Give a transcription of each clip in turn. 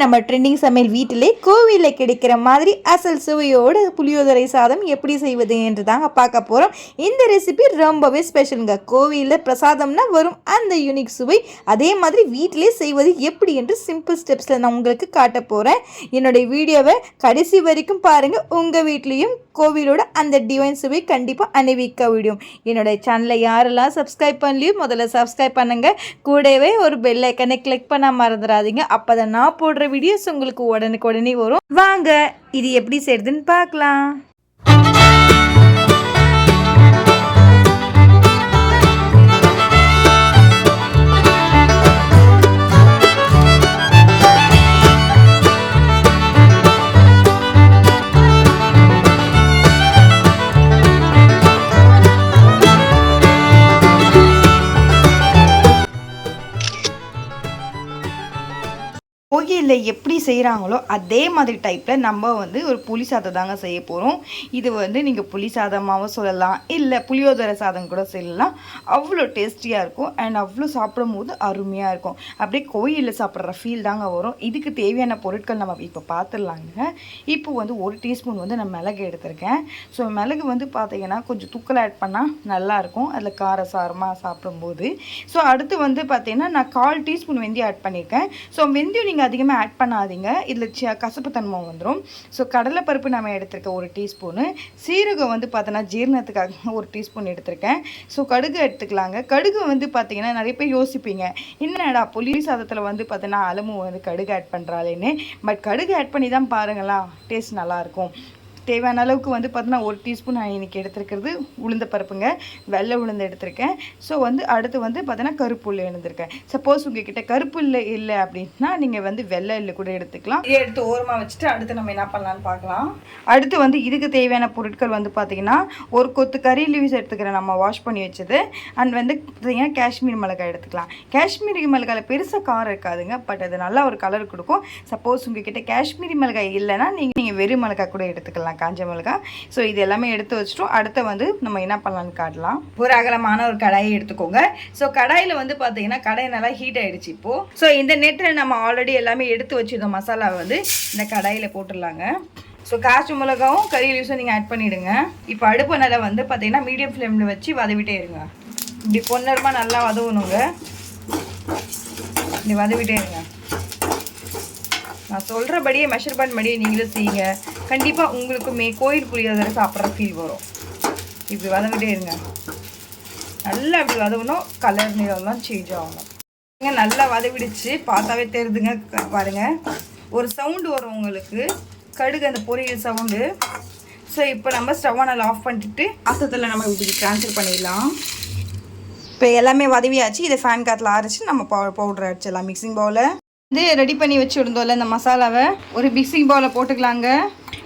நம்ம ட்ரெண்டிங் சமையல் வீட்டிலே கோவிலில் கிடைக்கிற மாதிரி அசல் சுவையோடு புளியோதரை சாதம் எப்படி செய்வது என்று தாங்க பார்க்க போகிறோம். இந்த ரெசிபி ரொம்பவே ஸ்பெஷலுங்க. கோவிலில் பிரசாதம்னா வரும் அந்த யூனிக் சுவை அதே மாதிரி வீட்டிலே செய்வது எப்படி என்று சிம்பிள் ஸ்டெப்ஸில் நான் உங்களுக்கு காட்ட போகிறேன். என்னுடைய வீடியோவை கடைசி வரைக்கும் பாருங்கள். உங்கள் வீட்லேயும் கோவிலோட அந்த டிவைன் சுவை கண்டிப்பாக அணிவிக்க விடும். என்னுடைய சேனலை யாரெல்லாம் சப்ஸ்கிரைப் பண்ணலையோ முதல்ல சப்ஸ்கிரைப் பண்ணுங்கள். கூடவே ஒரு பெல் ஐக்கனை கிளிக் பண்ண மறந்துடாதீங்க. அப்போ தான் நான் போடுற வீடியோஸ் உங்களுக்கு உடனே வரும். வாங்க இது எப்படி செய்யுதுன்னு பார்க்கலாம். கோயிலில் எப்படி செய்கிறாங்களோ அதே மாதிரி டைப்பில் நம்ம ஒரு புளி சாதம் தாங்க செய்ய போகிறோம். இது நீங்கள் புளி சாதமாகவும் சொல்லலாம், இல்லை புளியோதரை சாதம் கூட சொல்லலாம். அவ்வளோ டேஸ்டியாக இருக்கும் அண்ட் அவ்வளோ சாப்பிடும் போது அருமையாக இருக்கும். அப்படியே கோயிலில் சாப்பிட்ற ஃபீல் தாங்க வரும். இதுக்கு தேவையான பொருட்கள் நம்ம இப்போ பார்த்துடலாங்க. இப்போ 1 டீஸ்பூன் நான் மிளகு எடுத்திருக்கேன். ஸோ மிளகு பார்த்தீங்கன்னா கொஞ்சம் தூக்கல் ஆட் பண்ணால் நல்லாயிருக்கும், அதில் காரசாரமாக சாப்பிடும்போது. ஸோ அடுத்து பார்த்தீங்கன்னா நான் 1/4 டீஸ்பூன் வெந்தயம் ஆட் பண்ணியிருக்கேன். ஸோ வெந்தயம் நீங்கள் அதிகமாக ஆட் பண்ணாதீங்க, இதில் கசப்பு தன்மை வந்துடும். ஸோ கடலைப்பருப்பு நம்ம எடுத்திருக்கேன் 1 டீஸ்பூனு. சீரகம் பார்த்தோன்னா ஜீரணத்துக்காக 1 டீஸ்பூன் எடுத்திருக்கேன். ஸோ கடுகு எடுத்துக்கலாங்க. கடுகு பார்த்தீங்கன்னா நிறைய பேர் யோசிப்பீங்க, என்னடா புளி சாதத்தில் பார்த்தீங்கன்னா அளவு கடுகு ஆட் பண்ணுறாளேன்னு. பட் கடுகு ஆட் பண்ணி தான் பாருங்களா, டேஸ்ட் நல்லாயிருக்கும். தேவையான அளவுக்கு பார்த்தீங்கன்னா 1 டீஸ்பூன் நான் இன்றைக்கி எடுத்துருக்கிறது உளுந்த பருப்புங்க, வெள்ளை உளுந்து எடுத்திருக்கேன். ஸோ அடுத்து பார்த்தீங்கன்னா கருப்பு உள்ள எடுத்திருக்கேன். சப்போஸ் உங்ககிட்ட கருப்பு இல்லை அப்படின்னா நீங்கள் வெள்ளை இல்லை கூட எடுத்துக்கலாம். இதை எடுத்து ஓரமாக வச்சுட்டு அடுத்து நம்ம என்ன பண்ணலான்னு பார்க்கலாம். அடுத்து இதுக்கு தேவையான பொருட்கள் பார்த்தீங்கன்னா 1 கொத்து கறி லீவ்ஸ் எடுத்துக்கிறேன், நம்ம வாஷ் பண்ணி வச்சது. அண்ட் பார்த்தீங்கன்னா காஷ்மீர் மிளகாய் எடுத்துக்கலாம். காஷ்மீரி மிளகாயில் பெருசாக காரம் இருக்காதுங்க, பட் அது நல்லா ஒரு கலர் கொடுக்கும். சப்போஸ் உங்ககிட்ட காஷ்மீரி மிளகாய் இல்லைன்னா நீங்கள் வெறும் மிளகாய் கூட எடுத்துக்கலாம், காஞ்ச மிளகாய். ஸோ இது எல்லாமே எடுத்து வச்சுட்டோம். அடுத்து நம்ம என்ன பண்ணலான்னு காட்டலாம். ஒரு அகலமான ஒரு கடாயை எடுத்துக்கோங்க. ஸோ கடாயில் பார்த்தீங்கன்னா கடாய் நல்லா ஹீட் ஆகிடுச்சு இப்போது. ஸோ இந்த நேரத்தில் நம்ம ஆல்ரெடி எல்லாமே எடுத்து வச்சுருந்தோம் மசாலாவை இந்த கடாயில் போட்டுடலாங்க. ஸோ காய்ச்ச மிளகாவும் கறி லீவ்ஸும் நீங்கள் ஆட் பண்ணிவிடுங்க. இப்போ அடுப்பு நல்லா பார்த்தீங்கன்னா மீடியம் ஃப்ளேமில் வச்சு வதவிட்டே இருங்க. இப்படி பொன்னரமாக நல்லா வதவணுங்க. இப்படி வதவிட்டே இருங்க. நான் சொல்கிறபடியே மெஷர்மெண்ட் படியே நீங்களும் செய்யுங்க. கண்டிப்பாக உங்களுக்கு கோயில் புளியோதரை சாப்பிட்ற ஃபீல் வரும். இப்படி வதங்கிட்டே இருங்க. நல்லா இப்படி வதவணும். கலர் நிறம்லாம் சேஞ்ச் ஆகணும். நல்லா வதவிடுச்சு, பார்த்தாவே தெரியுதுங்க. பாருங்கள், ஒரு சவுண்டு வரும் உங்களுக்கு, கடுகு அந்த பொரியல் சவுண்டு. ஸோ இப்போ நம்ம ஸ்டவ்வை நல்லா ஆஃப் பண்ணிட்டு ஆசத்தில் நம்ம இப்படி ட்ரான்ஸ்ஃபர் பண்ணிடலாம். இப்போ எல்லாமே வதவியாச்சு. இதை ஃபேன் காற்றுல அரைச்சி நம்ம பவுடர் அடிச்சிடலாம். மிக்சிங் பவுலில் ரெடி பண்ணி வச்சுருந்தோம்ல இந்த மசாலாவை ஒரு மிக்சிங் பவுலில் போட்டுக்கலாங்க.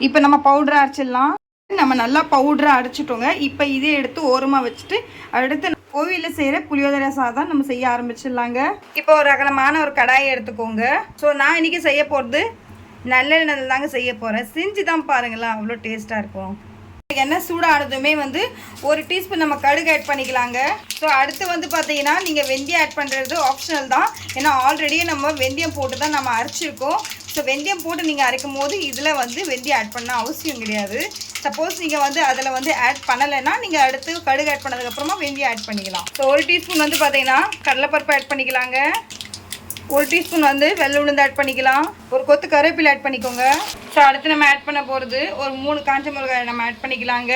இப்போ நம்ம பவுடரை அரைச்சிடலாம். நம்ம நல்லா பவுடரை அரைச்சிட்டோங்க. இப்போ இதே எடுத்து ஓரமாக வச்சுட்டு அடுத்து கோவிலில் செய்கிற புளியோதரை சாதம் நம்ம செய்ய ஆரம்பிச்சிடலாங்க. இப்போ ஒரு அகலமான ஒரு கடாயை எடுத்துக்கோங்க. ஸோ நான் இன்றைக்கி செய்ய போகிறது நல்லெண்ணெய் தாங்க செய்ய போகிறேன். செஞ்சு தான் பாருங்களேன், அவ்வளோ டேஸ்ட்டாக இருக்கும். எண்ணெய் சூடானதுமே 1 டீஸ்பூன் நம்ம கடுகு ஆட் பண்ணிக்கலாங்க. ஸோ அடுத்து பார்த்தீங்கன்னா நீங்கள் வெந்தயம் ஆட் பண்ணுறது ஆப்ஷனல் தான். ஏன்னா ஆல்ரெடியே நம்ம வெந்தயம் போட்டு தான் நம்ம அரைச்சிருக்கோம். ஸோ வெந்தயம் போட்டு நீங்கள் அரைக்கும் போது இதில் வெந்தயம் ஆட் பண்ண அவசியம் கிடையாது. சப்போஸ் நீங்கள் அதில் ஆட் பண்ணலைன்னா நீங்கள் அடுத்து கடுகு ஆட் பண்ணதுக்கப்புறமா வெந்தயம் ஆட் பண்ணிக்கலாம். ஸோ 1 டீஸ்பூன் பார்த்தீங்கன்னா கடலைப்பருப்பு ஆட் பண்ணிக்கலாங்க. 1 டீஸ்பூன் வெள்ளை உளுந்து ஆட் பண்ணிக்கலாம். ஒரு கொத்து கருவேப்பிலை ஆட் பண்ணிக்கோங்க. ஸோ அடுத்து நம்ம ஆட் பண்ண போகிறது ஒரு 3 காஞ்ச மிளகாய் நம்ம ஆட் பண்ணிக்கலாங்க.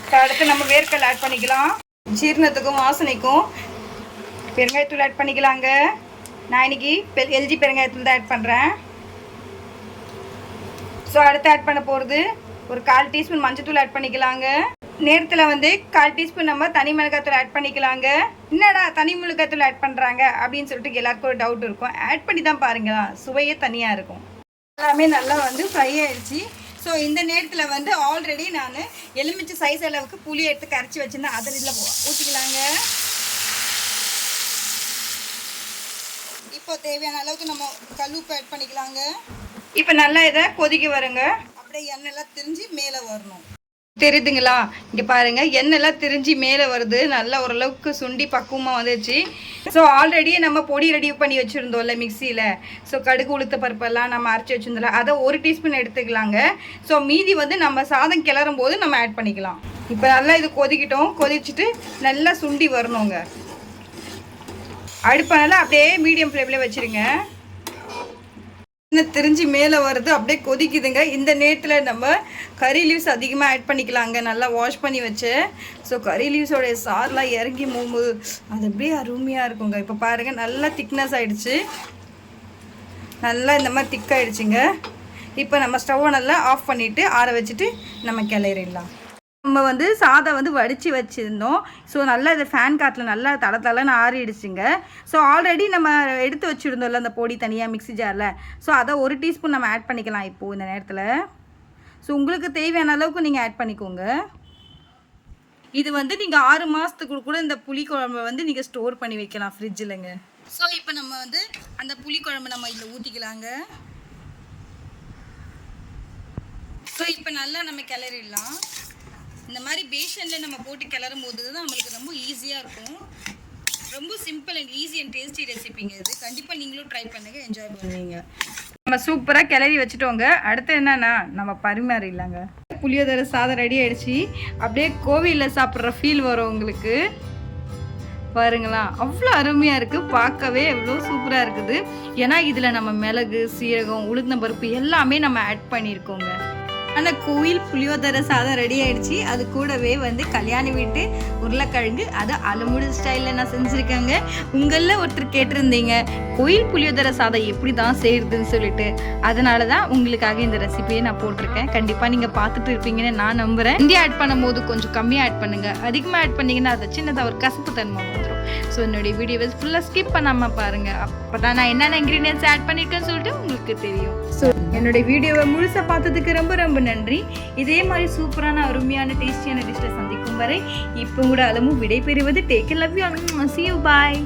ஸோ அடுத்து நம்ம வேர்க்கடலை ஆட் பண்ணிக்கலாம். ஜீரணத்துக்கும் வாசனைக்கும் பெருங்காயத்தூள் ஆட் பண்ணிக்கலாங்க. நான் இன்றைக்கி எல்ஜி பெருங்காயத்தூள் தான் ஆட் பண்ணுறேன். ஸோ அடுத்து ஆட் பண்ண போகிறது ஒரு 1/4 டீஸ்பூன் மஞ்சத்தூள் ஆட் பண்ணிக்கலாங்க. நேரத்தில் 1/4 டீஸ்பூன் நம்ம தனி மிளகாத்தூள் ஆட் பண்ணிக்கலாங்க. என்னடா தனி மிளகாத்தூள் ஆட் பண்ணுறாங்க அப்படின்னு சொல்லிட்டு எல்லாருக்கும் ஒரு டவுட் இருக்கும். ஆட் பண்ணி தான் பாருங்களா, சுவையே தனியாக இருக்கும். எல்லாமே நல்லா ஃப்ரை ஆகிடுச்சு. ஸோ இந்த நேரத்தில் ஆல்ரெடி நான் எலுமிச்சை சைஸ் அளவுக்கு புளி எடுத்து கரைச்சி வச்சுருந்தேன், அதை இதில் ஊற்றிக்கலாங்க. இப்போ தேவையான அளவுக்கு நம்ம கல்லுப்பு ஆட் பண்ணிக்கலாங்க. இப்போ நல்லா இதை கொதிக்க வருங்க. அப்படியே எண்ணெய்லாம் திரிஞ்சு மேலே வரணும். தெரியுதுங்களா? இங்கே பாருங்கள், எண்ணெய்லாம் திரிஞ்சு மேலே வருது. நல்லா ஓரளவுக்கு சுண்டி பக்குவமாக வந்துச்சு. ஸோ ஆல்ரெடியே நம்ம பொடி ரெடி பண்ணி வச்சுருந்தோம்ல மிக்சியில். ஸோ கடுகு உளுத்த பருப்பெல்லாம் நம்ம அரைச்சி வச்சுருந்தோம்ல, அதை 1 டீஸ்பூன் எடுத்துக்கலாங்க. ஸோ மீதி வந்து நம்ம சாதம் கிளறும் போது நம்ம ஆட் பண்ணிக்கலாம். இப்போ நல்லா இது கொதிக்கிட்டோம். கொதிச்சுட்டு நல்லா சுண்டி வரணுங்க. அடுப்பை நல்லா அப்படியே மீடியம் ஃப்ளேமில் வச்சுருங்க. தெரிஞ்சு மேலே வருது, அப்படியே கொதிக்குதுங்க. இந்த நேரத்தில் நம்ம கறி லீவ்ஸ் அதிகமாக ஆட் பண்ணிக்கலாங்க. நல்லா வாஷ் பண்ணி வச்சு. ஸோ கறி லீவ்ஸோடைய சாரெலாம் இறங்கி போகும்போது அது அப்படியே அருமையாக இருக்குங்க. இப்போ பாருங்கள், நல்லா திக்னஸ் ஆகிடுச்சு. நல்லா இந்த மாதிரி திக்காகிடுச்சுங்க. இப்போ நம்ம ஸ்டவ்வை நல்லா ஆஃப் பண்ணிவிட்டு ஆற வச்சுட்டு நம்ம கிளறிடலாம். நம்ம வந்து சாதம் வந்து வடித்து வச்சுருந்தோம். ஸோ நல்லா இது ஃபேன் காற்றுல நல்லா தளன்னு ஆறிடுச்சுங்க. ஸோ ஆல்ரெடி நம்ம எடுத்து வச்சுருந்தோம்ல அந்த பொடி தனியாக மிக்ஸி ஜாரில். ஸோ அதை 1 டீஸ்பூன் நம்ம ஆட் பண்ணிக்கலாம் இப்போது இந்த நேரத்தில். ஸோ உங்களுக்கு தேவையான அளவுக்கு நீங்கள் ஆட் பண்ணிக்கோங்க. இது வந்து நீங்கள் 6 மாதத்துக்கு கூட இந்த புளிக்குழம்பை வந்து நீங்கள் ஸ்டோர் பண்ணி வைக்கலாம் ஃப்ரிட்ஜில்ங்க. ஸோ இப்போ நம்ம வந்து அந்த புளிக்குழம்பு நம்ம இதில் ஊற்றிக்கலாங்க. ஸோ இப்போ நல்லா நம்ம கிளறிடலாம். இந்த மாதிரி பேஷனில் நம்ம போட்டு கிளறும் போது தான் நம்மளுக்கு ரொம்ப ஈஸியாக இருக்கும். ரொம்ப simple and easy and tasty ரெசிபிங்க இது. கண்டிப்பாக நீங்களும் ட்ரை பண்ணுங்கள், என்ஜாய் பண்ணுவீங்க. நம்ம சூப்பராக கிளறி வச்சுட்டோங்க. அடுத்து என்னன்னா நம்ம பரிமாறிடலாங்க. புளியோதரை சாதம் ரெடி ஆகிடுச்சு. அப்படியே கோவிலில் சாப்பிட்ற ஃபீல் வரும் உங்களுக்கு. பாருங்களா, அவ்வளோ அருமையாக இருக்குது. பார்க்கவே எவ்வளோ சூப்பராக இருக்குது. ஏன்னா இதில் நம்ம மிளகு, சீரகம், உளுந்தம்பருப்பு எல்லாமே நம்ம ஆட் பண்ணியிருக்கோங்க. ஆனால் கோயில் புளியோதரை சாதம் ரெடி ஆகிடுச்சு. அது கூடவே வந்து கல்யாணி வீட்டு உருளைக்கிழங்கு, அது அலமுடி ஸ்டைலில் நான் செஞ்சுருக்கேங்க. உங்களில் ஒருத்தர் கேட்டிருந்தீங்க கோயில் புளியோதரை சாதம் எப்படி தான் செய்கிறதுன்னு சொல்லிட்டு. அதனால தான் உங்களுக்காக இந்த ரெசிபியை நான் போட்டிருக்கேன். கண்டிப்பாக நீங்கள் பார்த்துட்டு இருப்பீங்கன்னு நான் நம்புகிறேன். இந்தியா ஆட் பண்ணும் போது கொஞ்சம் கம்மியாக ஆட் பண்ணுங்கள். அதிகமாக ஆட் பண்ணிங்கன்னா அதை சின்னதாக ஒரு கசப்பு தன்மை வந்துடும். ஸோ என்னுடைய வீடியோவை ஃபுல்லாக ஸ்கிப் பண்ணாமல் பாருங்கள். அப்போ தான் நான் என்னென்ன இன்க்ரீடியன்ஸ் ஆட் பண்ணியிருக்கேன்னு சொல்லிட்டு உங்களுக்கு தெரியும். ஸோ என்னுடைய வீடியோவை முழுசாக பார்த்ததுக்கு ரொம்ப ரொம்ப நன்றி. இதே மாதிரி சூப்பரான அருமையான டேஸ்டியான டிஷ்ஷை சந்திக்கும் வரை இப்போ கூட அலமு விடை பெறுவது. Take care, love you, see you, bye.